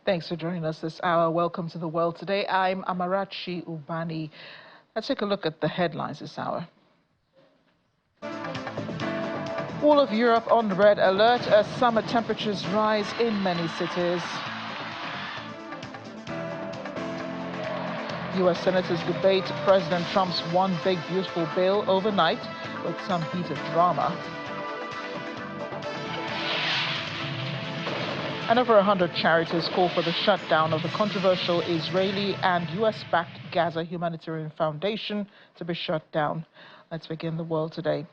Thanks for joining us this hour. Welcome to The World Today. I'm Amarachi Ubani. Let's take a look at the headlines this hour. All of Europe on red alert as summer temperatures rise in many cities. U.S. senators debate President Trump's One Big Beautiful Bill overnight with some heated drama. And over 100 charities call for the shutdown of the controversial Israeli and U.S.-backed Gaza Humanitarian Foundation to be shut down. Let's begin The World Today.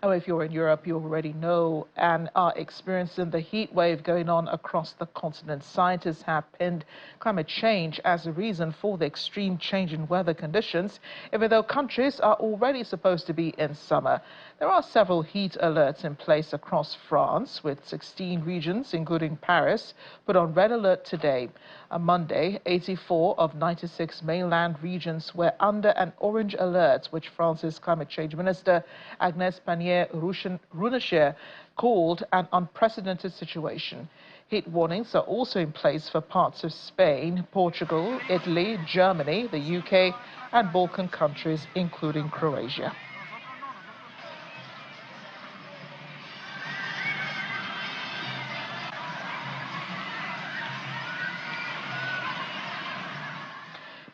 And if you're in Europe, you already know and are experiencing the heat wave going on across the continent. Scientists have pinned climate change as a reason for the extreme change in weather conditions, even though countries are already supposed to be in summer. There are several heat alerts in place across France, with 16 regions, including Paris, put on red alert today. On Monday, 84 of 96 mainland regions were under an orange alert, which France's climate change minister Agnès Pannier-Runacher called an unprecedented situation. Heat warnings are also in place for parts of Spain, Portugal, Italy, Germany, the UK, and Balkan countries, including Croatia.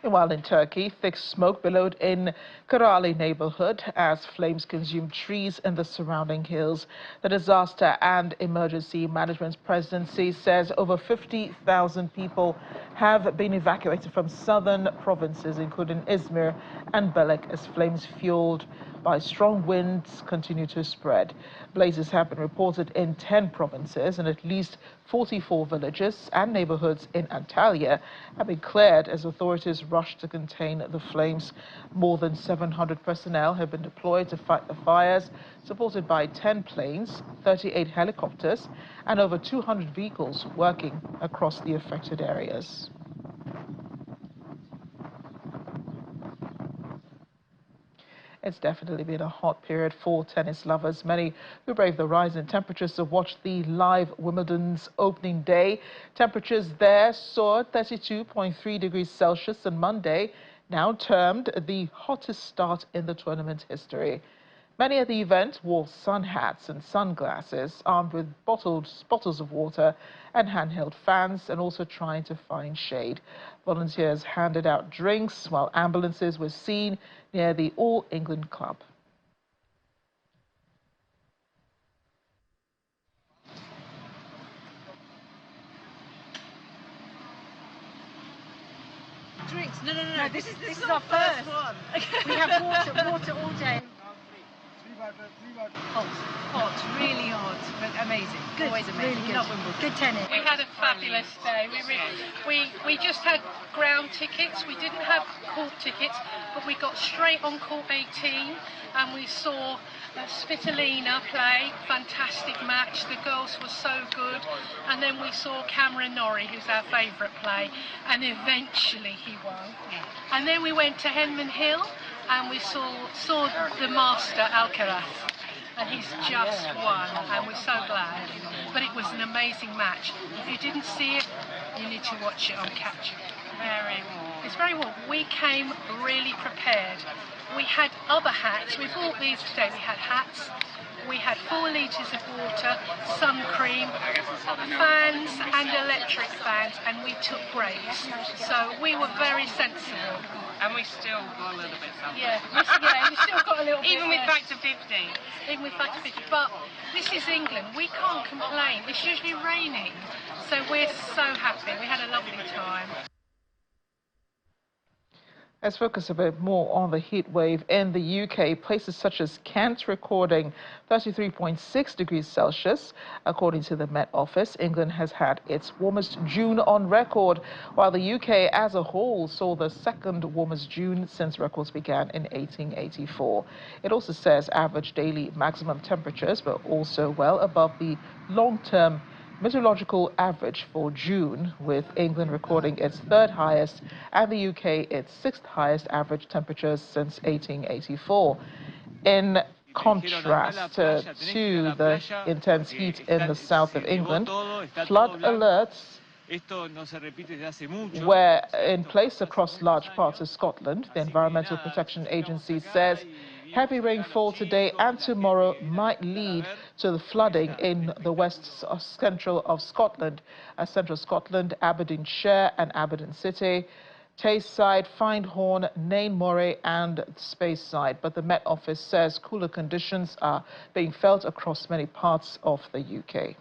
Meanwhile, in Turkey, thick smoke billowed in Karali neighborhood as flames consumed trees in the surrounding hills. The Disaster and Emergency Management Presidency says over 50,000 people have been evacuated from southern provinces, including Izmir and Belek, as flames fueled by strong winds continue to spread. Blazes have been reported in 10 provinces, and at least 44 villages and neighborhoods in Antalya have been cleared as authorities rush to contain the flames. More than 700 personnel have been deployed to fight the fires, supported by 10 planes, 38 helicopters, and over 200 vehicles working across the affected areas. It's definitely been a hot period for tennis lovers. Many who brave the rise in temperatures to watch the live Wimbledon's opening day. Temperatures there soared 32.3 degrees Celsius on Monday, now termed the hottest start in the tournament history. Many at the event wore sun hats and sunglasses, armed with bottles of water and handheld fans, and also trying to find shade. Volunteers handed out drinks while ambulances were seen near the All England Club. Drinks? No. This is our first one. We have water all day. Hot, really hot, but amazing. Good, always amazing. Really good. Good tennis. We had a fabulous day. We just had ground tickets. We didn't have court tickets, but we got straight on court 18, and we saw Svitolina play. Fantastic match. The girls were so good, and then we saw Cameron Norrie, who's our favourite, play, and eventually he won. And then we went to Henman Hill, and we saw the master Alcaraz, and he's just won, and we're so glad. But it was an amazing match. If you didn't see it, you need to watch it on Catch. It's very warm. We came really prepared. We had other hats. We bought these today. We had hats. We had 4 litres of water, sun cream, fans and electric fans, and we took breaks. So we were very sensible. And we still got a little bit something. Yeah, we still got a little bit. Even with Factor 50. Even with Factor 50. But this is England. We can't complain. It's usually raining. So we're so happy. We had a lovely time. Let's focus a bit more on the heat wave in the UK. Places such as Kent recording 33.6 degrees Celsius. According to the Met Office, England has had its warmest June on record, while the UK as a whole saw the second warmest June since records began in 1884. It also says average daily maximum temperatures were also well above the long-term meteorological average for June, with England recording its 3rd highest and the UK its 6th highest average temperatures since 1884. In contrast to the intense heat in the south of England. Flood alerts were in place across large parts of Scotland. The Environmental Protection Agency says heavy rainfall today and tomorrow might lead to the flooding in the west central of Scotland, central Scotland, Aberdeenshire and Aberdeen City, Tayside, Findhorn, Nain Moray and Speyside. But the Met Office says cooler conditions are being felt across many parts of the UK.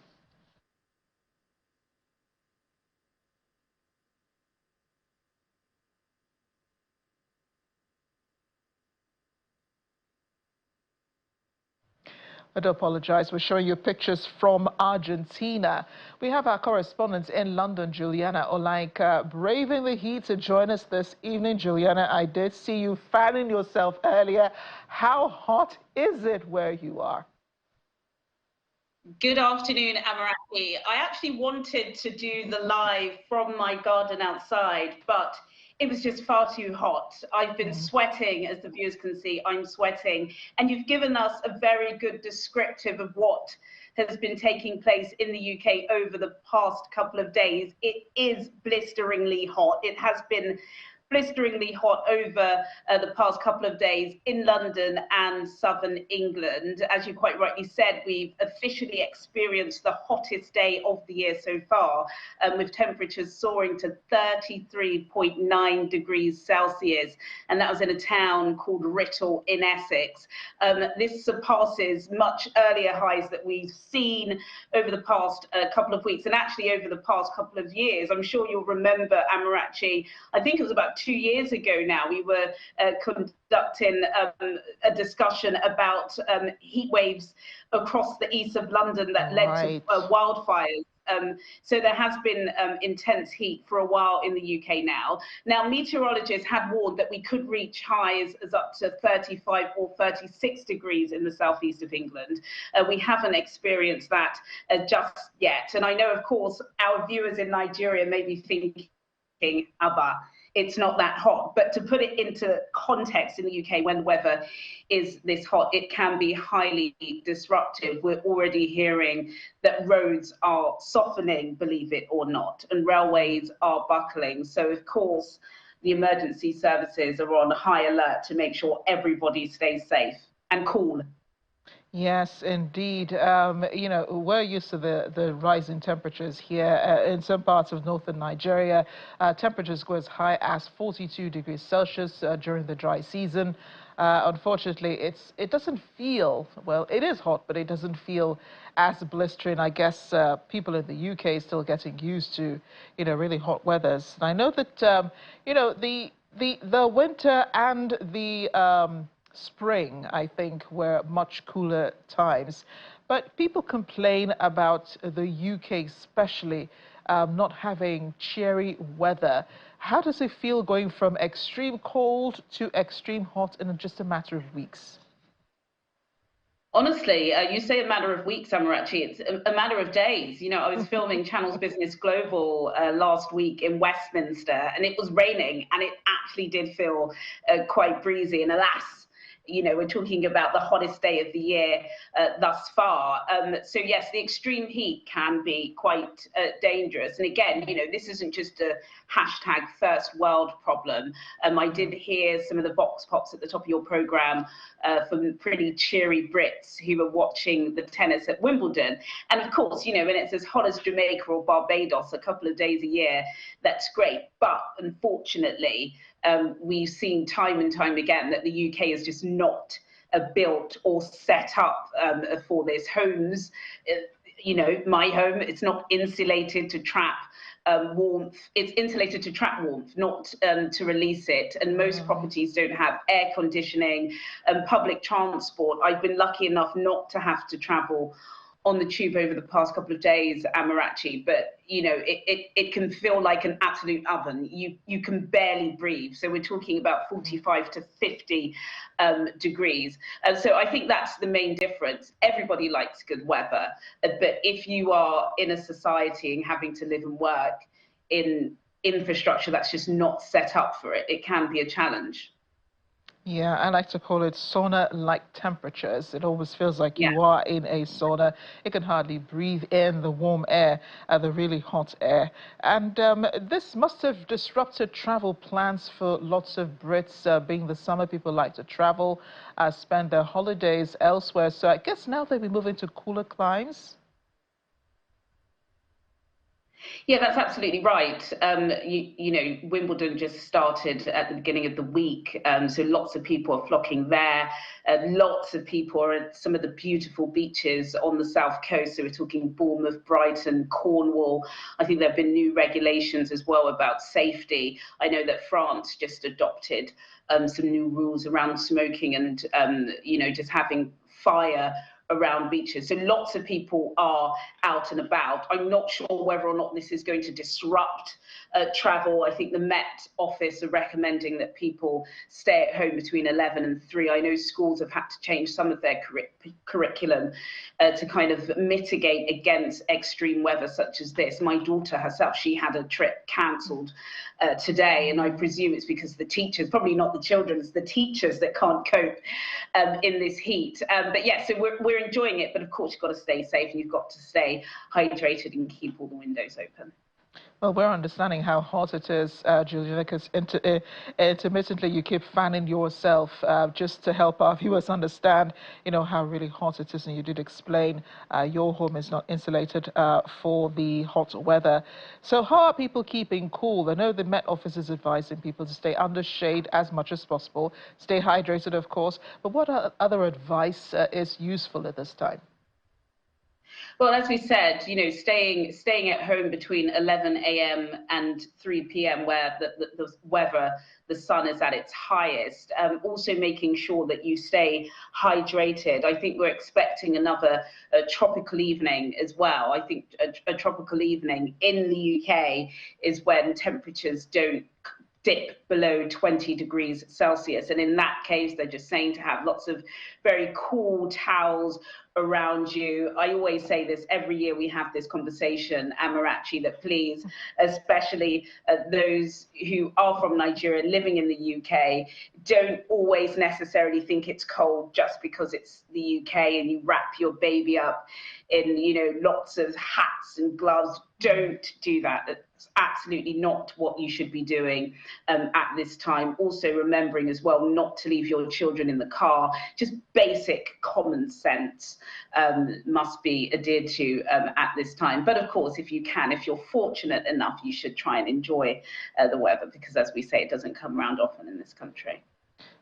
I do apologize. We're showing you pictures from Argentina. We have our correspondent in London, Juliana Olainka, braving the heat to join us this evening. Juliana, I did see you fanning yourself earlier. How hot is it where you are? Good afternoon, Amaraki. I actually wanted to do the live from my garden outside, but it was just far too hot. I've been sweating, as the viewers can see, I'm sweating. And you've given us a very good descriptive of what has been taking place in the UK over the past couple of days. It is blisteringly hot. It has been blisteringly hot over the past couple of days in London and southern England. As you quite rightly said, we've officially experienced the hottest day of the year so far, with temperatures soaring to 33.9 degrees Celsius, and that was in a town called Writtle in Essex. This surpasses much earlier highs that we've seen over the past couple of weeks, and actually over the past couple of years. I'm sure you'll remember, Amarachi, I think it was about 2 years ago now, we were conducting a discussion about heat waves across the east of London that led to wildfires. So there has been intense heat for a while in the UK now. Now, meteorologists had warned that we could reach highs as up to 35 or 36 degrees in the southeast of England. We haven't experienced that just yet. And I know, of course, our viewers in Nigeria may be thinking, Abba, it's not that hot. But to put it into context in the UK, when the weather is this hot, it can be highly disruptive. We're already hearing that roads are softening, believe it or not, and railways are buckling. So, of course, the emergency services are on high alert to make sure everybody stays safe and cool. Yes, indeed. You know, we're used to the rise in temperatures here. In some parts of northern Nigeria, temperatures go as high as 42 degrees Celsius during the dry season. Unfortunately, it doesn't feel, well, it is hot, but it doesn't feel as blistering. I guess people in the UK are still getting used to, you know, really hot weathers. And I know that, you know, the winter and the spring, I think, were much cooler times. But people complain about the UK especially not having cheery weather. How does it feel going from extreme cold to extreme hot in just a matter of weeks? Honestly, you say a matter of weeks, Amarachi. It's a matter of days. You know, I was filming Channels Business Global last week in Westminster, and it was raining, and it actually did feel quite breezy. And alas, you know, we're talking about the hottest day of the year thus far. So yes, the extreme heat can be quite dangerous. And again, you know, this isn't just a hashtag first world problem. I did hear some of the vox pops at the top of your program from pretty cheery Brits who were watching the tennis at Wimbledon. And of course, you know, when it's as hot as Jamaica or Barbados a couple of days a year, that's great. But unfortunately, we've seen time and time again that the UK is just not built or set up for this. Homes, you know, my home, it's not insulated to trap warmth. It's insulated to trap warmth, not to release it. And most properties don't have air conditioning and public transport. I've been lucky enough not to have to travel on the tube over the past couple of days, Amarachi, but you know, it can feel like an absolute oven. You can barely breathe. So we're talking about 45 to 50 degrees. And so I think that's the main difference. Everybody likes good weather, but if you are in a society and having to live and work in infrastructure that's just not set up for it, it can be a challenge. Yeah, I like to call it sauna-like temperatures. It almost feels like Yeah. you are in a sauna. You can hardly breathe in the warm air, the really hot air. And this must have disrupted travel plans for lots of Brits. Being the summer, people like to travel, spend their holidays elsewhere. So I guess now they'll be moving to cooler climes. Yeah, that's absolutely right. You know, Wimbledon just started at the beginning of the week, so lots of people are flocking there. Lots of people are at some of the beautiful beaches on the south coast. So we're talking Bournemouth, Brighton, Cornwall. I think there have been new regulations as well about safety. I know that France just adopted some new rules around smoking and, you know, just having fire around beaches. So lots of people are out and about. I'm not sure whether or not this is going to disrupt travel. I think the Met Office are recommending that people stay at home between 11 and 3. I know schools have had to change some of their curriculum to kind of mitigate against extreme weather such as this. My daughter herself, she had a trip cancelled today, and I presume it's because the teachers, probably not the children, it's the teachers that can't cope in this heat. But yeah, so we're enjoying it, but of course you've got to stay safe and you've got to stay hydrated and keep all the windows open. Well, we're understanding how hot it is, Julia, because intermittently you keep fanning yourself just to help our viewers understand, you know, how really hot it is. And you did explain your home is not insulated for the hot weather. So how are people keeping cool? I know the Met Office is advising people to stay under shade as much as possible, stay hydrated, of course. But what other advice is useful at this time? Well, as we said, you know, staying at home between 11 a.m. and 3 p.m. where the weather, the sun is at its highest. Also making sure that you stay hydrated. I think we're expecting another tropical evening as well. I think a tropical evening in the UK is when temperatures don't dip below 20 degrees Celsius. And in that case, they're just saying to have lots of very cool towels around you. I always say this every year we have this conversation, Amarachi, that please, especially those who are from Nigeria living in the UK, don't always necessarily think it's cold just because it's the UK and you wrap your baby up in, you know, lots of hats and gloves. Don't do that. That's absolutely not what you should be doing at this time. Also remembering as well not to leave your children in the car. Just basic common sense must be adhered to at this time. But of course, if you can, if you're fortunate enough, you should try and enjoy the weather because, as we say, it doesn't come around often in this country.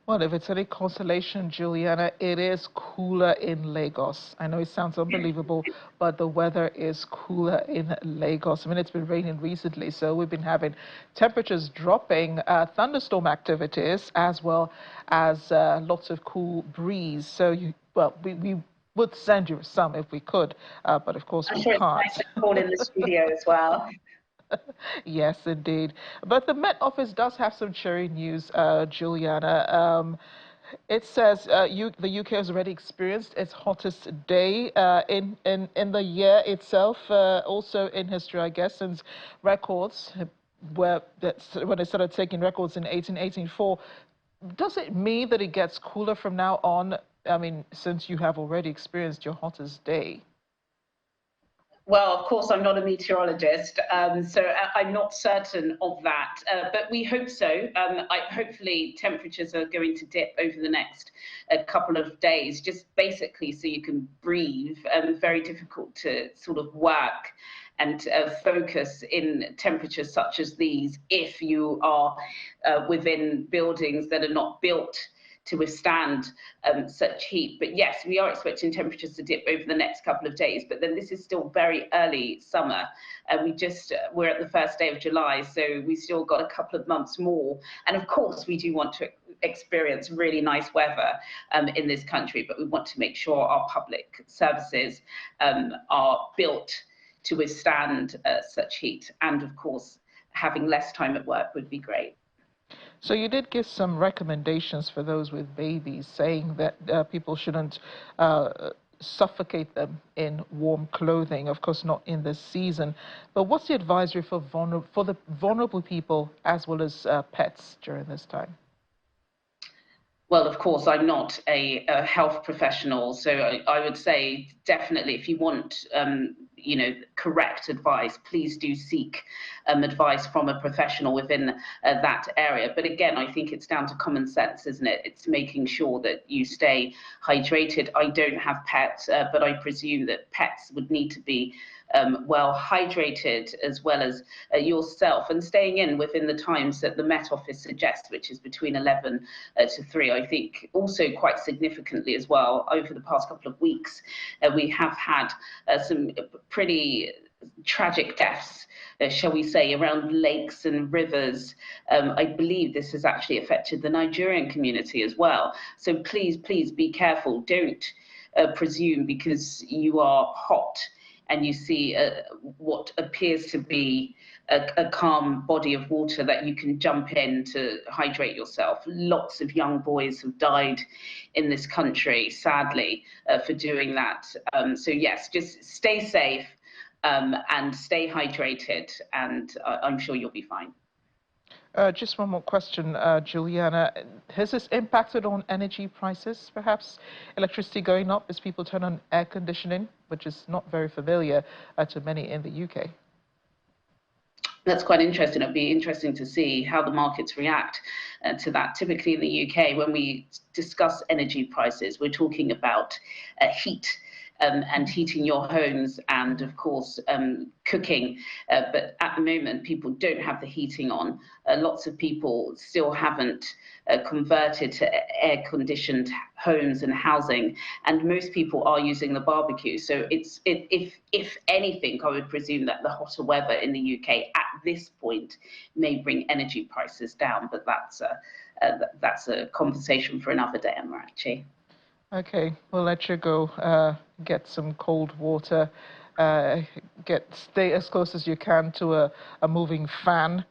Well, if it's any consolation, Juliana, it is cooler in Lagos. I know it sounds unbelievable, but the weather is cooler in Lagos. I mean, it's been raining recently, so we've been having temperatures dropping, thunderstorm activities, as well as lots of cool breeze. So, we would send you some if we could, but of course we can't. I'm sure it's nice to call in the studio as well. Yes, indeed. But the Met Office does have some cheery news, Juliana. It says the UK has already experienced its hottest day in the year itself, also in history, I guess, since records when they started taking records in 1884. Does it mean that it gets cooler from now on? I mean, since you have already experienced your hottest day. Well, of course, I'm not a meteorologist, so I'm not certain of that. But we hope so. Hopefully, temperatures are going to dip over the next couple of days, just basically so you can breathe. Very difficult to sort of work and focus in temperatures such as these if you are within buildings that are not built to withstand such heat. But yes, we are expecting temperatures to dip over the next couple of days, but then this is still very early summer. We're at the first day of July, so we still got a couple of months more. And of course, we do want to experience really nice weather in this country, but we want to make sure our public services are built to withstand such heat. And of course, having less time at work would be great. So you did give some recommendations for those with babies, saying that people shouldn't suffocate them in warm clothing, of course not in this season. But what's the advisory for the vulnerable people as well as pets during this time? Well, of course, I'm not a health professional, so I would say definitely if you want, correct advice, please do seek advice from a professional within that area. But again, I think it's down to common sense, isn't it? It's making sure that you stay hydrated. I don't have pets, but I presume that pets would need to be well hydrated as well as yourself, and staying in within the times that the Met Office suggests, which is between 11 to 3. I think also quite significantly as well, over the past couple of weeks, we have had some pretty tragic deaths, shall we say, around lakes and rivers. I believe this has actually affected the Nigerian community as well. So please, please be careful. Don't presume because you are hot and you see what appears to be a calm body of water that you can jump in to hydrate yourself. Lots of young boys have died in this country, sadly, for doing that. So yes, just stay safe and stay hydrated, and I'm sure you'll be fine. Just one more question, Juliana. Has this impacted on energy prices, perhaps? Electricity going up as people turn on air conditioning, which is not very familiar to many in the UK. That's quite interesting. It'll be interesting to see how the markets react to that. Typically in the UK, when we discuss energy prices, we're talking about heat. And heating your homes and, of course, cooking. But at the moment, people don't have the heating on. Lots of people still haven't converted to air-conditioned homes and housing, and most people are using the barbecue. So if anything, I would presume that the hotter weather in the UK at this point may bring energy prices down, but that's a conversation for another day, Amarachi. Okay, we'll let you go get some cold water, stay as close as you can to a moving fan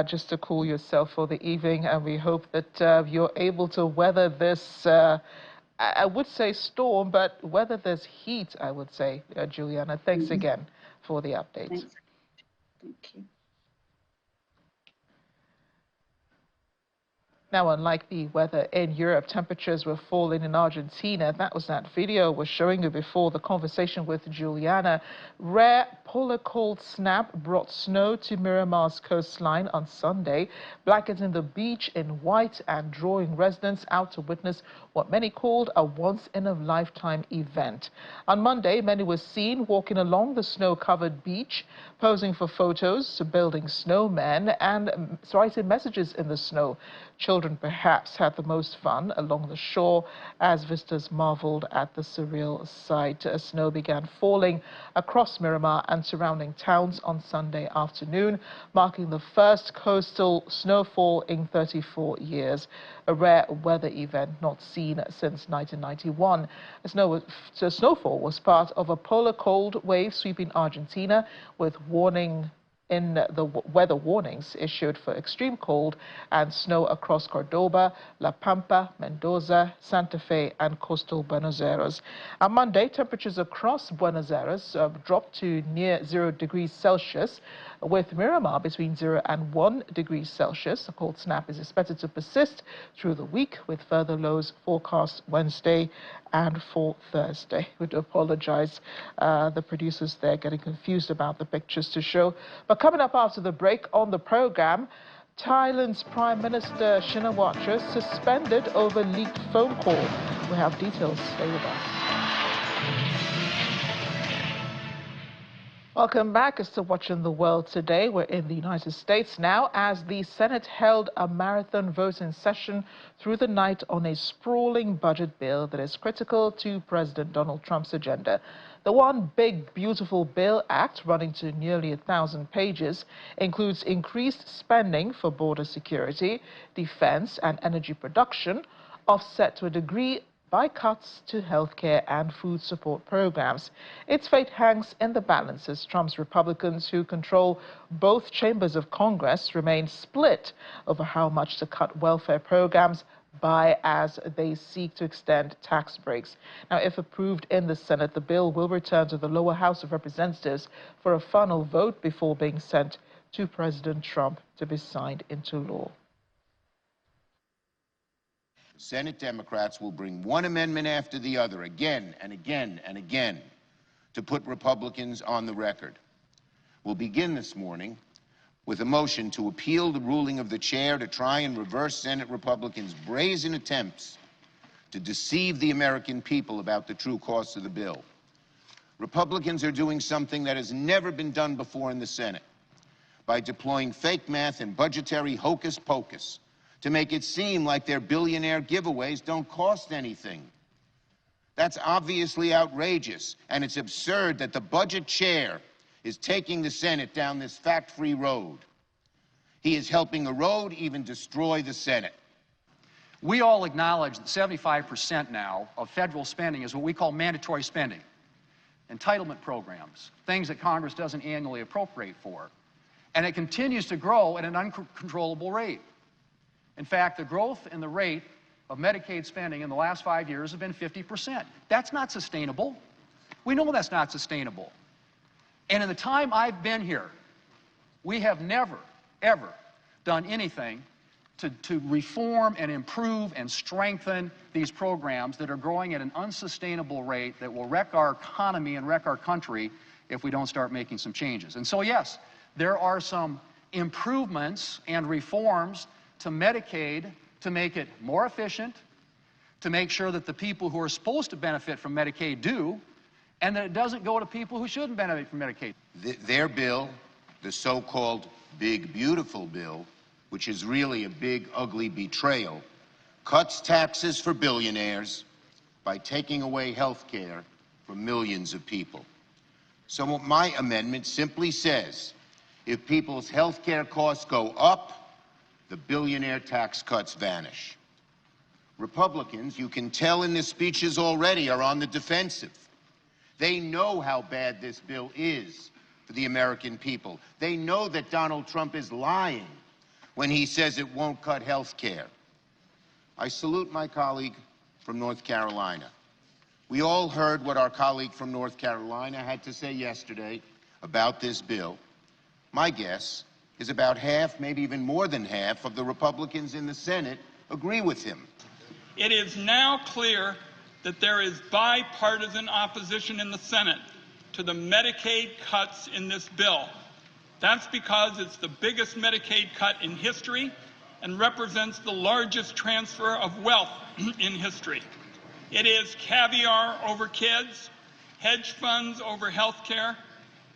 just to cool yourself for the evening, and we hope that you're able to weather this, I would say storm, but weather this heat, I would say, Juliana. Thanks again for the update. Thanks. Thank you. Now, unlike the weather in Europe, temperatures were falling in Argentina. That was that video was showing you before the conversation with Juliana. Rare polar cold snap brought snow to Miramar's coastline on Sunday, blanketing the beach in white and drawing residents out to witness what many called a once-in-a-lifetime event. On Monday, many were seen walking along the snow-covered beach, posing for photos, building snowmen, and writing messages in the snow. Children perhaps had the most fun along the shore as visitors marveled at the surreal sight. Snow began falling across Miramar and surrounding towns on Sunday afternoon, marking the first coastal snowfall in 34 years, a rare weather event not seen since 1991. The snowfall was part of a polar cold wave sweeping Argentina, with the weather warnings issued for extreme cold and snow across Cordoba, La Pampa, Mendoza, Santa Fe, and coastal Buenos Aires. On Monday, temperatures across Buenos Aires dropped to near 0 degrees Celsius, with Miramar between 0 and 1 degrees Celsius. The cold snap is expected to persist through the week, with further lows forecast Wednesday and for Thursday. We do apologize, the producers there getting confused about the pictures to show. But coming up after the break on the program, Thailand's Prime Minister Shinawatra suspended over leaked phone call. We have details. Stay with us. Welcome back. It's still watching the world today. We're in the United States now as the Senate held a marathon voting session through the night on a sprawling budget bill that is critical to President Donald Trump's agenda. The One Big Beautiful Bill Act, running to nearly 1,000 pages, includes increased spending for border security, defense, and energy production, offset to a degree by cuts to healthcare and food support programs. Its fate hangs in the balance as Trump's Republicans, who control both chambers of Congress, remain split over how much to cut welfare programs by as they seek to extend tax breaks. Now, if approved in the Senate, the bill will return to the lower House of Representatives for a final vote before being sent to President Trump to be signed into law. Senate Democrats will bring one amendment after the other, again and again and again, to put Republicans on the record. We'll begin this morning with a motion to appeal the ruling of the chair to try and reverse Senate Republicans' brazen attempts to deceive the American people about the true cost of the bill. Republicans are doing something that has never been done before in the Senate by deploying fake math and budgetary hocus pocus to make it seem like their billionaire giveaways don't cost anything. That's obviously outrageous, and it's absurd that the budget chair is taking the Senate down this fact-free road. He is helping erode, even destroy the Senate. We all acknowledge that 75% now of federal spending is what we call mandatory spending. Entitlement programs, things that Congress doesn't annually appropriate for. And it continues to grow at an uncontrollable rate. In fact, the growth in the rate of Medicaid spending in the last 5 years has been 50%. That's not sustainable. We know that's not sustainable. And in the time I've been here, we have never, ever done anything to reform and improve and strengthen these programs that are growing at an unsustainable rate that will wreck our economy and wreck our country if we don't start making some changes. And so, yes, there are some improvements and reforms to Medicaid to make it more efficient, to make sure that the people who are supposed to benefit from Medicaid do, and that it doesn't go to people who shouldn't benefit from Medicaid. Their bill, the so-called Big Beautiful Bill, which is really a big, ugly betrayal, cuts taxes for billionaires by taking away health care from millions of people. So my amendment simply says, if people's health care costs go up, the billionaire tax cuts vanish. Republicans, you can tell in their speeches already, are on the defensive. They know how bad this bill is for the American people. They know that Donald Trump is lying when he says it won't cut health care. I salute my colleague from North Carolina. We all heard what our colleague from North Carolina had to say yesterday about this bill. My guess is about half, maybe even more than half, of the Republicans in the Senate agree with him. It is now clear that there is bipartisan opposition in the Senate to the Medicaid cuts in this bill. That's because it's the biggest Medicaid cut in history and represents the largest transfer of wealth in history. It is caviar over kids, hedge funds over health care,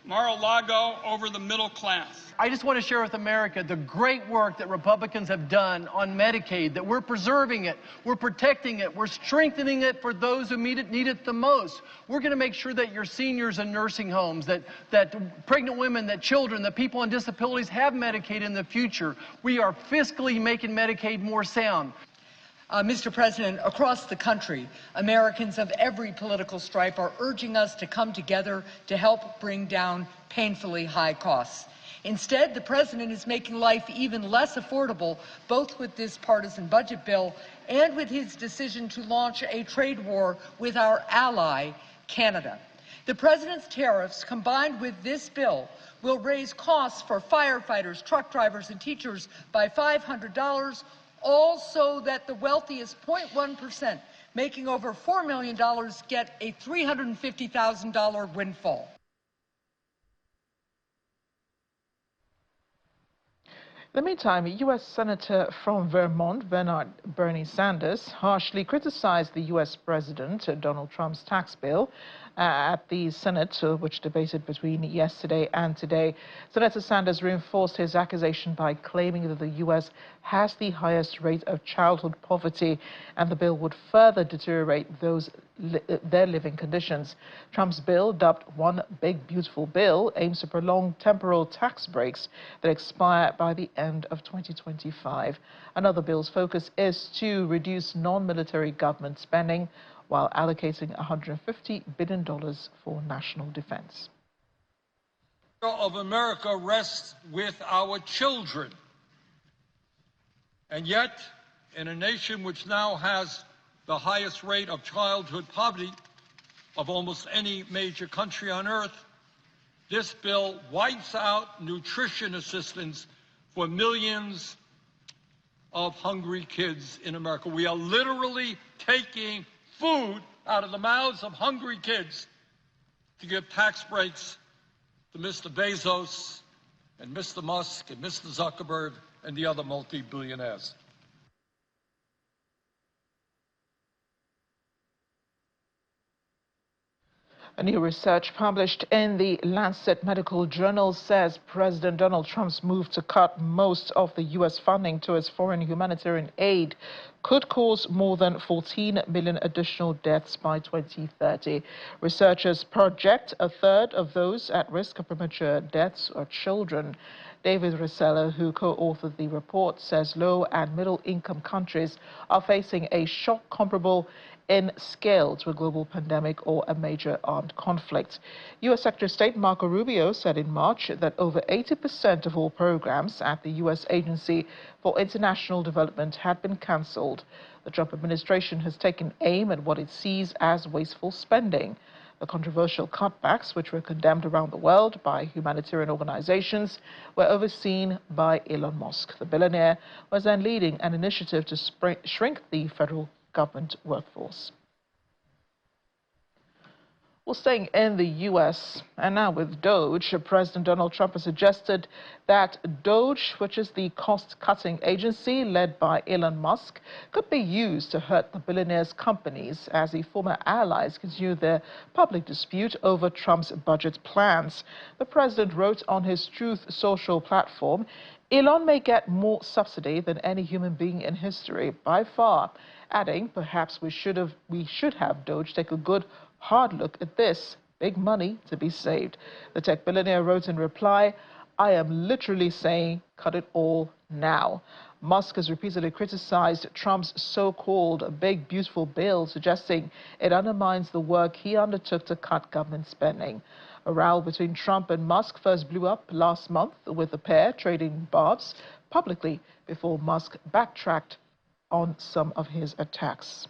Mar-a-Lago over the middle class. I just want to share with America the great work that Republicans have done on Medicaid, that we're preserving it, we're protecting it, we're strengthening it for those who need it the most. We're going to make sure that your seniors in nursing homes, that pregnant women, that children, that people on disabilities have Medicaid in the future. We are fiscally making Medicaid more sound. Mr. President, across the country, Americans of every political stripe are urging us to come together to help bring down painfully high costs. Instead, the President is making life even less affordable, both with this partisan budget bill and with his decision to launch a trade war with our ally, Canada. The President's tariffs, combined with this bill, will raise costs for firefighters, truck drivers, and teachers by $500, all so that the wealthiest 0.1%, making over $4 million, get a $350,000 windfall. In the meantime, U.S. Senator from Vermont, Bernie Sanders, harshly criticized the U.S. President, Donald Trump's tax bill at the Senate, which debated between yesterday and today. Senator Sanders reinforced his accusation by claiming that the U.S. has the highest rate of childhood poverty, and the bill would further deteriorate their living conditions. Trump's bill, dubbed One Big Beautiful Bill, aims to prolong temporal tax breaks that expire by the end of 2025. Another bill's focus is to reduce non-military government spending while allocating $150 billion for national defense. The future of America rests with our children. And yet, in a nation which now has the highest rate of childhood poverty of almost any major country on earth, this bill wipes out nutrition assistance for millions of hungry kids in America. We are literally taking food out of the mouths of hungry kids to give tax breaks to Mr. Bezos and Mr. Musk and Mr. Zuckerberg and the other multi-billionaires. A new research published in the Lancet Medical Journal says President Donald Trump's move to cut most of the U.S. funding to its foreign humanitarian aid could cause more than 14 million additional deaths by 2030. Researchers project a third of those at risk of premature deaths are children. David Rosella, who co-authored the report, says low and middle-income countries are facing a shock comparable in scale to a global pandemic or a major armed conflict. U.S. Secretary of State Marco Rubio said in March that over 80% of all programs at the U.S. Agency for International Development had been cancelled. The Trump administration has taken aim at what it sees as wasteful spending. The controversial cutbacks, which were condemned around the world by humanitarian organizations, were overseen by Elon Musk. The billionaire was then leading an initiative to shrink the federal government workforce. Well, staying in the U.S. and now with Doge, President Donald Trump has suggested that Doge, which is the cost-cutting agency led by Elon Musk, could be used to hurt the billionaire's companies as the former allies continue their public dispute over Trump's budget plans. The president wrote on his Truth Social platform, "Elon may get more subsidy than any human being in history, by far," adding, "Perhaps we should have Doge take a good hard look at this. Big money to be saved." The tech billionaire wrote in reply, "I am literally saying cut it all now." Musk has repeatedly criticized Trump's so-called big beautiful bill, suggesting it undermines the work he undertook to cut government spending. A row between Trump and Musk first blew up last month, with the pair trading barbs publicly before Musk backtracked on some of his attacks.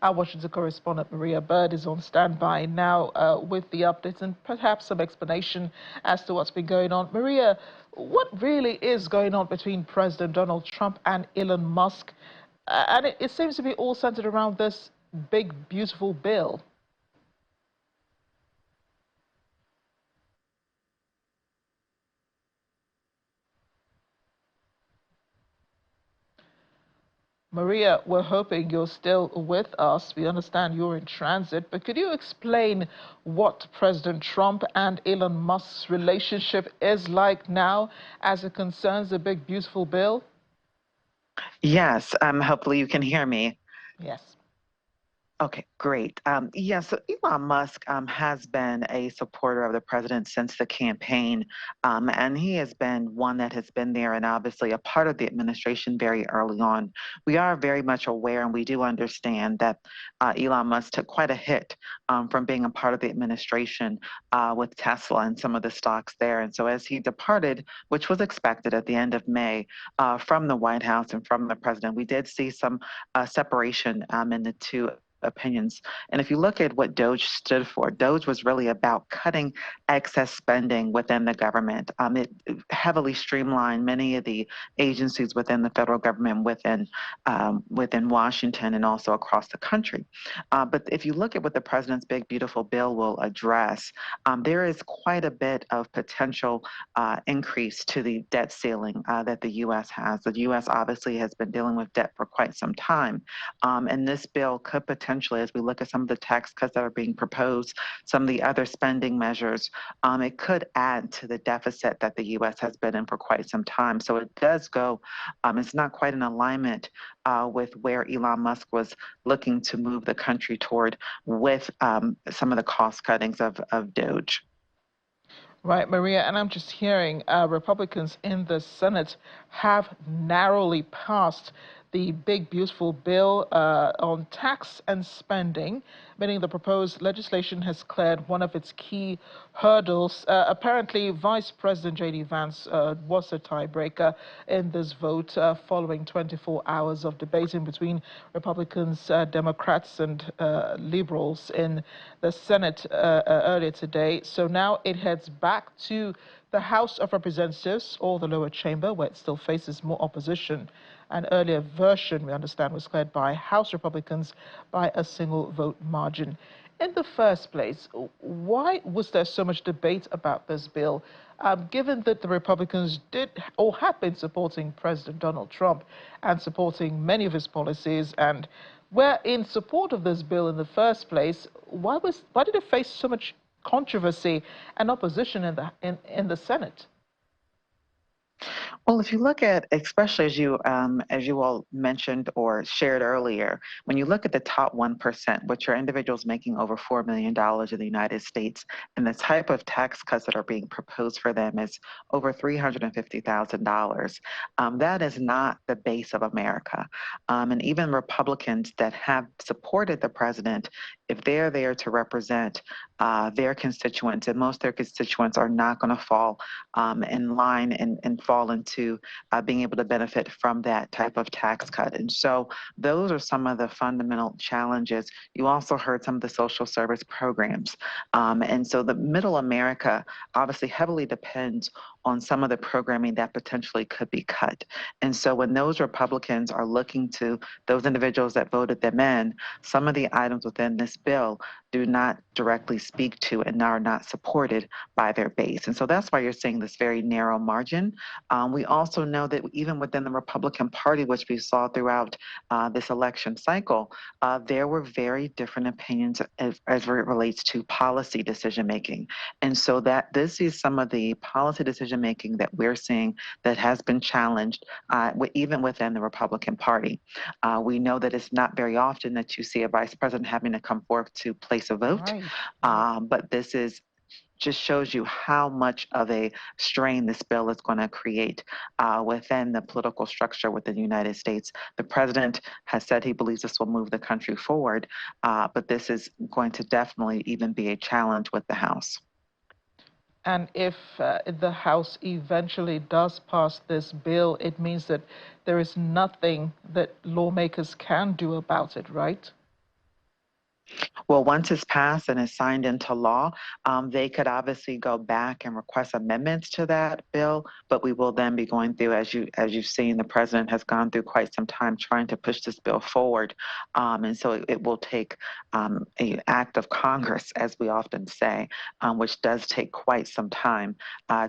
Our Washington correspondent Maria Bird is on standby now with the updates and perhaps some explanation as to what's been going on. Maria, what really is going on between President Donald Trump and Elon Musk? And it seems to be all centered around this big, beautiful bill. Maria, we're hoping you're still with us. We understand you're in transit, but could you explain what President Trump and Elon Musk's relationship is like now as it concerns the big, beautiful bill? Yes, hopefully you can hear me. Yes. Okay, great. Yeah, so Elon Musk has been a supporter of the president since the campaign, and he has been one that has been there and obviously a part of the administration very early on. We are very much aware and we do understand that Elon Musk took quite a hit from being a part of the administration with Tesla and some of the stocks there. And so as he departed, which was expected at the end of May from the White House and from the president, we did see some separation in the two opinions. And if you look at what Doge stood for, Doge was really about cutting excess spending within the government. It heavily streamlined many of the agencies within the federal government within Washington and also across the country. But if you look at what the president's big, beautiful bill will address, there is quite a bit of potential increase to the debt ceiling that the U.S. has. The U.S. obviously has been dealing with debt for quite some time. And this bill could potentially, as we look at some of the tax cuts that are being proposed, some of the other spending measures, it could add to the deficit that the U.S. has been in for quite some time. So it does go, it's not quite in alignment with where Elon Musk was looking to move the country toward with some of the cost cuttings of Doge. Right, Maria, and I'm just hearing Republicans in the Senate have narrowly passed the big, beautiful bill on tax and spending, meaning the proposed legislation has cleared one of its key hurdles. Apparently, Vice President J.D. Vance was a tiebreaker in this vote following 24 hours of debating between Republicans, Democrats, and liberals in the Senate earlier today. So now it heads back to the House of Representatives, or the lower chamber, where it still faces more opposition. An earlier version, we understand, was cleared by House Republicans by a single vote margin. In the first place, why was there so much debate about this bill, given that the Republicans did or have been supporting President Donald Trump and supporting many of his policies, and were in support of this bill in the first place? Why did it face so much controversy and opposition in the Senate? Well, if you look at, especially as you all mentioned or shared earlier, when you look at the top 1%, which are individuals making over $4 million in the United States, and the type of tax cuts that are being proposed for them is over $350,000. That is not the base of America. And even Republicans that have supported the president, if they're there to represent their constituents, and most of their constituents are not going to fall in line and fall into being able to benefit from that type of tax cut. And so those are some of the fundamental challenges. You also heard some of the social service programs. And so the middle America obviously heavily depends on some of the programming that potentially could be cut. And so when those Republicans are looking to those individuals that voted them in, some of the items within this bill do not directly speak to and are not supported by their base. And so that's why you're seeing this very narrow margin. We also know that even within the Republican Party, which we saw throughout this election cycle, there were very different opinions as it relates to policy decision making. And so that this is some of the policy decision making that we're seeing that has been challenged even within the Republican Party. We know that it's not very often that you see a vice president having to come forth to place a vote, but this is just shows you how much of a strain this bill is going to create within the political structure within the United States. The president has said he believes this will move the country forward, but this is going to definitely even be a challenge with the House. And if the House eventually does pass this bill, it means that there is nothing that lawmakers can do about it, right? Well, once it's passed and is signed into law, they could obviously go back and request amendments to that bill, but we will then be going through, as you've seen, the president has gone through quite some time trying to push this bill forward. And so it will take an act of Congress, as we often say, which does take quite some time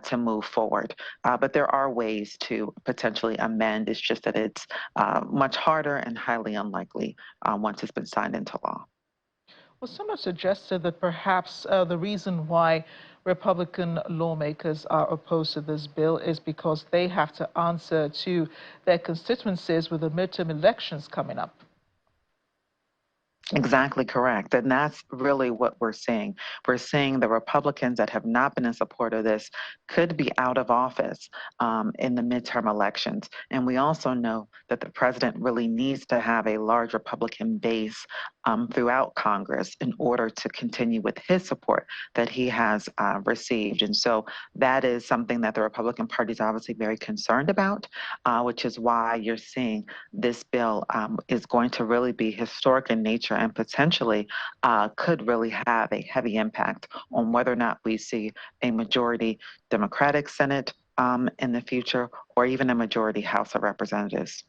to move forward. But there are ways to potentially amend. It's just that it's much harder and highly unlikely once it's been signed into law. Well, some have suggested that perhaps the reason why Republican lawmakers are opposed to this bill is because they have to answer to their constituencies with the midterm elections coming up. Exactly correct. And that's really what we're seeing. We're seeing the Republicans that have not been in support of this could be out of office in the midterm elections. And we also know that the president really needs to have a large Republican base throughout Congress in order to continue with his support that he has received. And so that is something that the Republican Party is obviously very concerned about, which is why you're seeing this bill is going to really be historic in nature and potentially could really have a heavy impact on whether or not we see a majority Democratic Senate in the future or even a majority House of Representatives.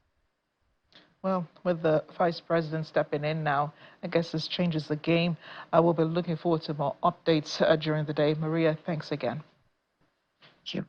Well, with the vice president stepping in now, I guess this changes the game. We'll be looking forward to more updates during the day. Maria, thanks again. Thank you.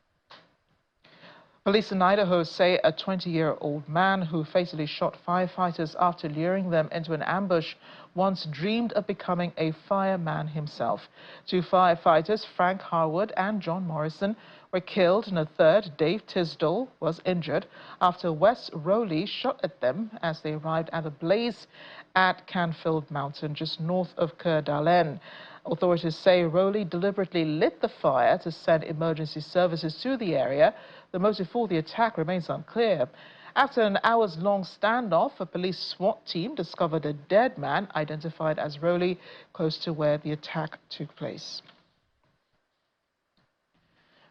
Police in Idaho say a 20-year-old man who fatally shot firefighters after luring them into an ambush once dreamed of becoming a fireman himself. Two firefighters, Frank Harwood and John Morrison, were killed, and a third, Dave Tisdall, was injured after Wes Rowley shot at them as they arrived at a blaze at Canfield Mountain, just north of Coeur d'Alene. Authorities say Rowley deliberately lit the fire to send emergency services to the area. The motive for the attack remains unclear. After an hours-long standoff, a police SWAT team discovered a dead man identified as Rowley close to where the attack took place.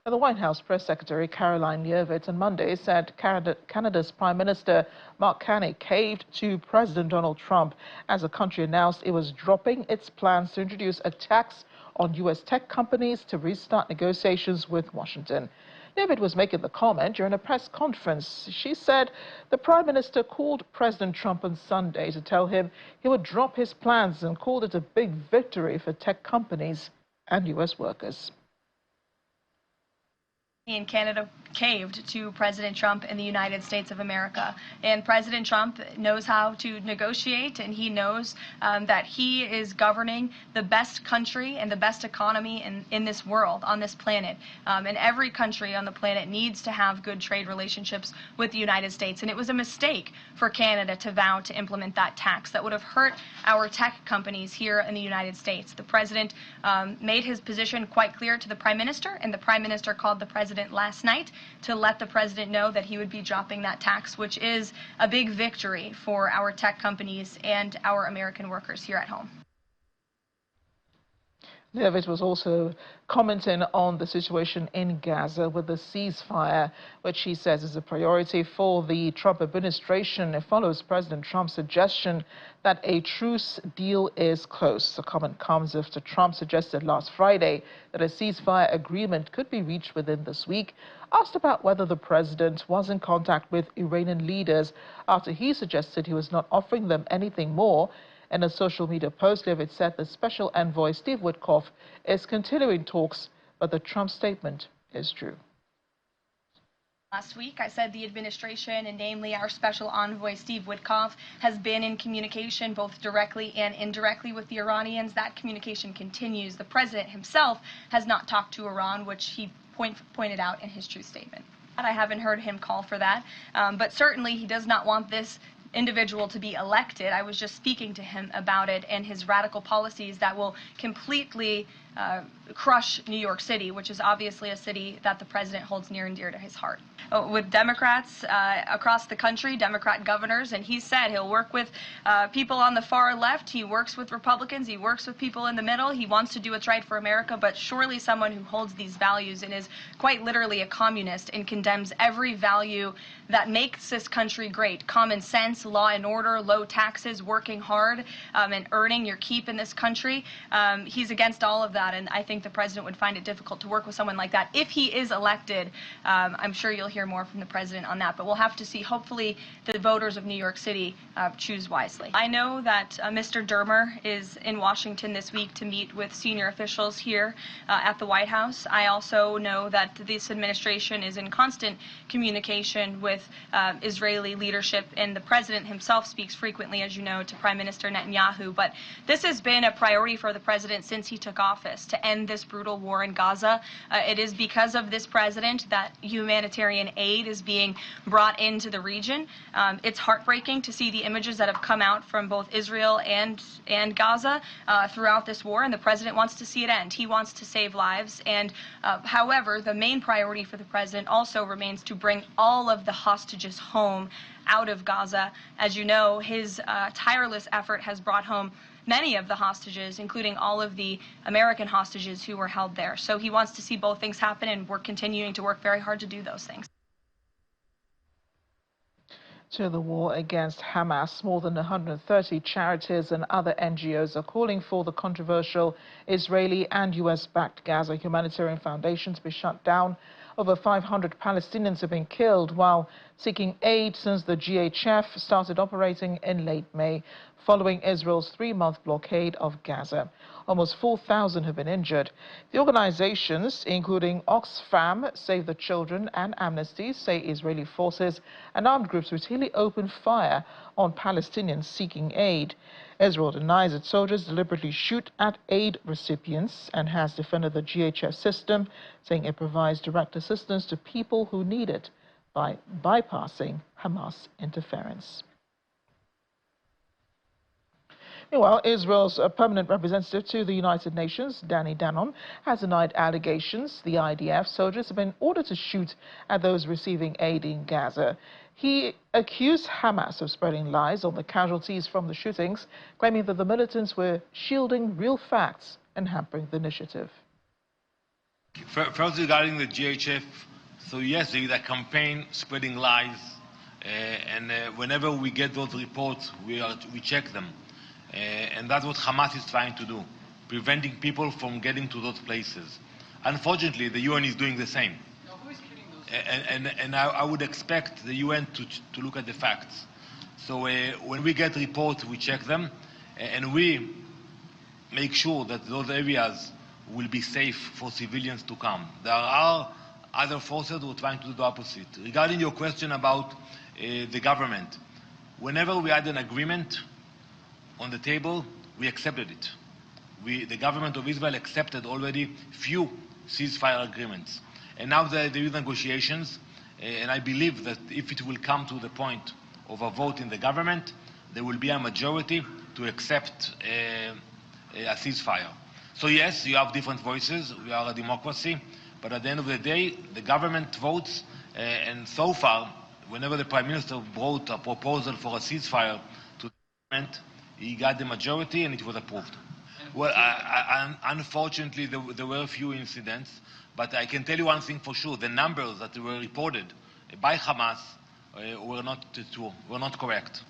The White House Press Secretary Caroline Leavitt on Monday said Canada's Prime Minister Mark Carney caved to President Donald Trump as the country announced it was dropping its plans to introduce a tax on U.S. tech companies to restart negotiations with Washington. Leavitt was making the comment during a press conference. She said the Prime Minister called President Trump on Sunday to tell him he would drop his plans and called it a big victory for tech companies and U.S. workers. In Canada caved to President Trump in the United States of America. And President Trump knows how to negotiate, and he knows that he is governing the best country and the best economy in this world, on this planet. And every country on the planet needs to have good trade relationships with the United States. And it was a mistake for Canada to vow to implement that tax that would have hurt our tech companies here in the United States. The President made his position quite clear to the Prime Minister, and the Prime Minister called the President last night to let the President know that he would be dropping that tax, which is a big victory for our tech companies and our American workers here at home. Leavitt was also commenting on the situation in Gaza with the ceasefire, which he says is a priority for the Trump administration. It follows President Trump's suggestion that a truce deal is close. The comment comes after Trump suggested last Friday that a ceasefire agreement could be reached within this week. Asked about whether the president was in contact with Iranian leaders after he suggested he was not offering them anything more. In a social media post, Leavitt said the special envoy Steve Witkoff is continuing talks, but the Trump statement is true. Last week, I said the administration, and namely our special envoy Steve Witkoff, has been in communication both directly and indirectly with the Iranians. That communication continues. The president himself has not talked to Iran, which he pointed out in his truth statement. I haven't heard him call for that, but certainly he does not want this individual to be elected. I was just speaking to him about it and his radical policies that will completely crush New York City, which is obviously a city that the president holds near and dear to his heart. With Democrats across the country, Democrat governors, and he said he'll work with people on the far left, he works with Republicans, he works with people in the middle, he wants to do what's right for America, but surely someone who holds these values and is quite literally a communist and condemns every value that makes this country great: common sense, law and order, low taxes, working hard, and earning your keep in this country. He's against all of that, and I think the president would find it difficult to work with someone like that. If he is elected, I'm sure you'll hear more from the president on that, but we'll have to see. Hopefully the voters of New York City choose wisely. I know that Mr. Dermer is in Washington this week to meet with senior officials here at the White House. I also know that this administration is in constant communication with Israeli leadership, and the president himself speaks frequently, as you know, to Prime Minister Netanyahu. But this has been a priority for the president since he took office, to end this brutal war in Gaza. It is because of this president that humanitarian aid is being brought into the region. It's heartbreaking to see the images that have come out from both Israel and Gaza throughout this war, and the president wants to see it end. He wants to save lives. And however, the main priority for the president also remains to bring all of the hostages home out of Gaza. As you know, his tireless effort has brought home many of the hostages, including all of the American hostages who were held there. So he wants to see both things happen, and we're continuing to work very hard to do those things. To the war against Hamas, more than 130 charities and other NGOs are calling for the controversial Israeli and US-backed Gaza Humanitarian Foundation to be shut down. Over 500 Palestinians have been killed while seeking aid since the GHF started operating in late May, following Israel's 3-month blockade of Gaza. Almost 4,000 have been injured. The organizations, including Oxfam, Save the Children, and Amnesty, say Israeli forces and armed groups routinely open fire on Palestinians seeking aid. Israel denies its soldiers deliberately shoot at aid recipients and has defended the GHF system, saying it provides direct assistance to people who need it by bypassing Hamas interference. Meanwhile, Israel's permanent representative to the United Nations, Danny Danon, has denied allegations the IDF soldiers have been ordered to shoot at those receiving aid in Gaza. He accused Hamas of spreading lies on the casualties from the shootings, claiming that the militants were shielding real facts and hampering the initiative. First, regarding the GHF, so yes, there is a campaign spreading lies, and whenever we get those reports, we check them. And that's what Hamas is trying to do, preventing people from getting to those places. Unfortunately, the UN is doing the same. And I would expect the UN to look at the facts. So when we get reports, we check them, and we make sure that those areas will be safe for civilians to come. There are other forces who are trying to do the opposite. Regarding your question about the government, whenever we had an agreement on the table, we accepted it. The government of Israel accepted already few ceasefire agreements. And now there is negotiations, and I believe that if it will come to the point of a vote in the government, there will be a majority to accept a ceasefire. So yes, you have different voices, we are a democracy, but at the end of the day, the government votes, and so far, whenever the Prime Minister brought a proposal for a ceasefire to the government, he got the majority and it was approved. Well, unfortunately, there were a few incidents, but I can tell you one thing for sure, the numbers that were reported by Hamas were not true, were not correct.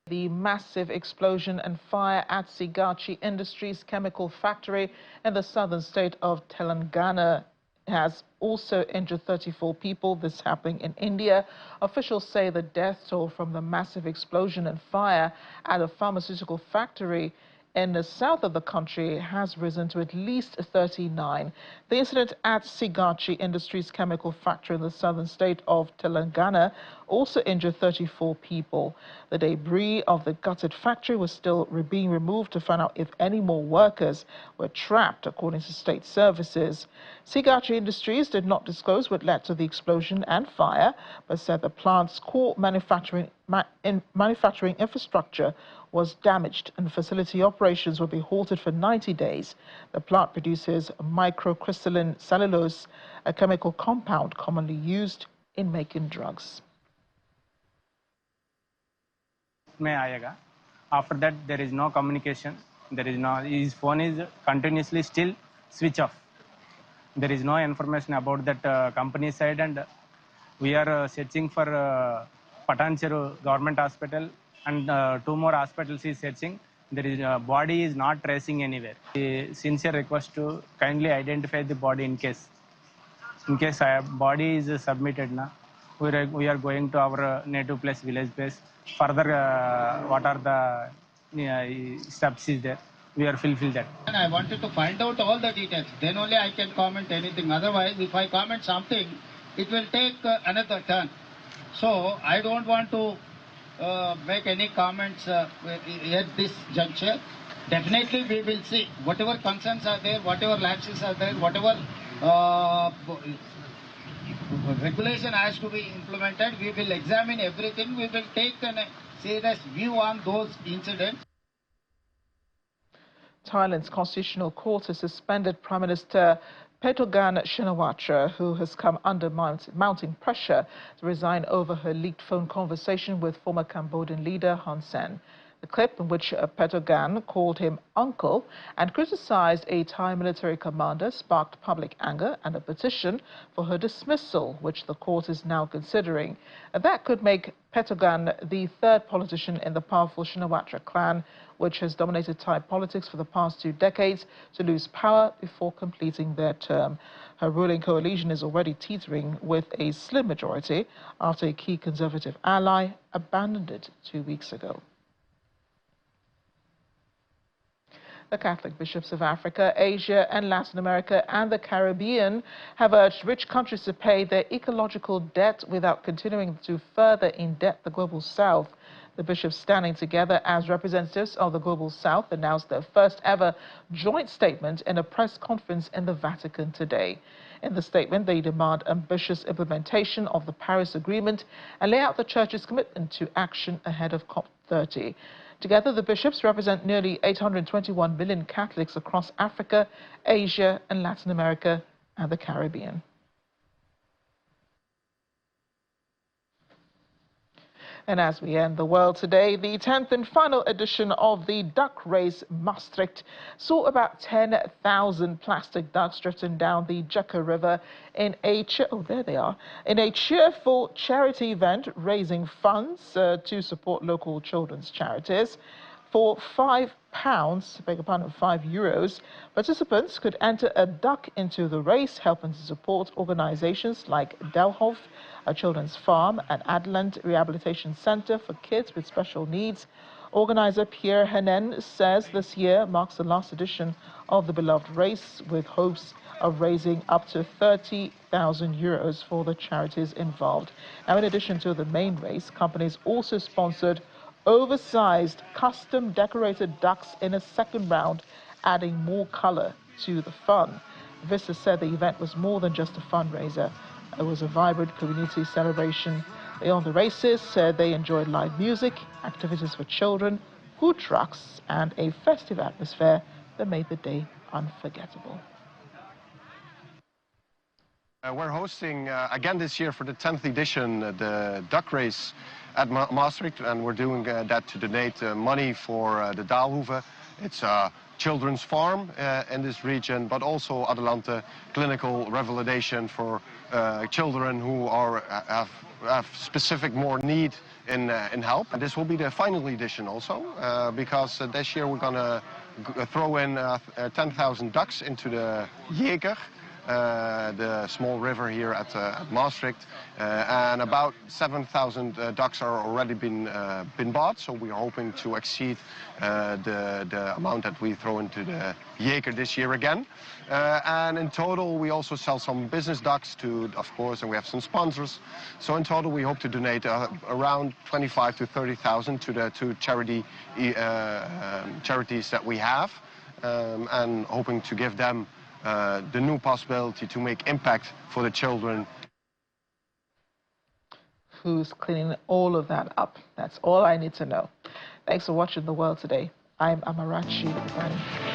The massive explosion and fire at Sigachi Industries chemical factory in the southern state of Telangana has also injured 34 people. This happening in India. Officials say the death toll from the massive explosion and fire at a pharmaceutical factory in the south of the country has risen to at least 39. The incident at Sigachi Industries chemical factory in the southern state of Telangana also injured 34 people. The debris of the gutted factory was still being removed to find out if any more workers were trapped, according to state services. Sigachi Industries did not disclose what led to the explosion and fire, but said the plant's core manufacturing infrastructure was damaged and facility operations will be halted for 90 days. The plant produces microcrystalline cellulose, a chemical compound commonly used in making drugs. After that, there is no communication. There is no. His phone is continuously still switch off. There is no information about that company side, and we are searching for Patancheru Government Hospital, and 2 more hospitals is searching. There is body is not tracing anywhere. A sincere request to kindly identify the body in case body is submitted now. We are going to our native place, village place. Further, what are the steps is there? We are fulfill that. And I wanted to find out all the details. Then only I can comment anything. Otherwise, if I comment something, it will take another turn. So I don't want to make any comments at this juncture. Definitely we will see whatever concerns are there, whatever lapses are there, whatever regulation has to be implemented. We will examine everything. We will take a serious view on those incidents. Thailand's Constitutional Court has suspended Prime Minister Petogan Shinawatra, who has come under mounting pressure to resign over her leaked phone conversation with former Cambodian leader Hun Sen. The clip in which Petogan called him uncle and criticized a Thai military commander sparked public anger and a petition for her dismissal, which the court is now considering. That could make Petogan the third politician in the powerful Shinawatra clan, which has dominated Thai politics for the past 2 decades, to lose power before completing their term. Her ruling coalition is already teetering with a slim majority after a key conservative ally abandoned it 2 weeks ago. The Catholic bishops of Africa, Asia and Latin America and the Caribbean have urged rich countries to pay their ecological debt without continuing to further indebt the Global South. The bishops, standing together as representatives of the Global South, announced their first ever joint statement in a press conference in the Vatican today. In the statement, they demand ambitious implementation of the Paris Agreement and lay out the Church's commitment to action ahead of COP30. Together, the bishops represent nearly 821 million Catholics across Africa, Asia, and Latin America, and the Caribbean. And as we end the world today, the 10th and final edition of the duck race Maastricht saw about 10,000 plastic ducks drifting down the Jucker River in a cheerful charity event raising funds to support local children's charities. For £5, €5, participants could enter a duck into the race, helping to support organizations like Delhof, a children's farm, and Adland Rehabilitation Center for kids with special needs. Organizer Pierre Hennen says this year marks the last edition of the beloved race, with hopes of raising up to €30,000 for the charities involved. Now, in addition to the main race, companies also sponsored oversized, custom decorated ducks in a second round, adding more color to the fun. Visitors said the event was more than just a fundraiser. It was a vibrant community celebration. Beyond the races, they enjoyed live music, activities for children, food trucks, and a festive atmosphere that made the day unforgettable. We're hosting again this year for the 10th edition the duck race at Maastricht, and we're doing that to donate money for the Daalhoeve. It's a children's farm in this region, but also Adelante clinical revalidation for children who have specific more need in help. And this will be the final edition also, because this year we're going to throw in 10,000 ducks into the Jäger, the small river here at Maastricht, and about 7,000 ducks are already been bought, so we are hoping to exceed the amount that we throw into the Jäger this year again. And in total, we also sell some business ducks to, of course, and we have some sponsors. So in total, we hope to donate around 25 to 30,000 to the two charities that we have, and hoping to give them the new possibility to make impact for the children. Who's cleaning all of that up? That's all I need to know. Thanks for watching The World Today. I'm Amarachi Rani.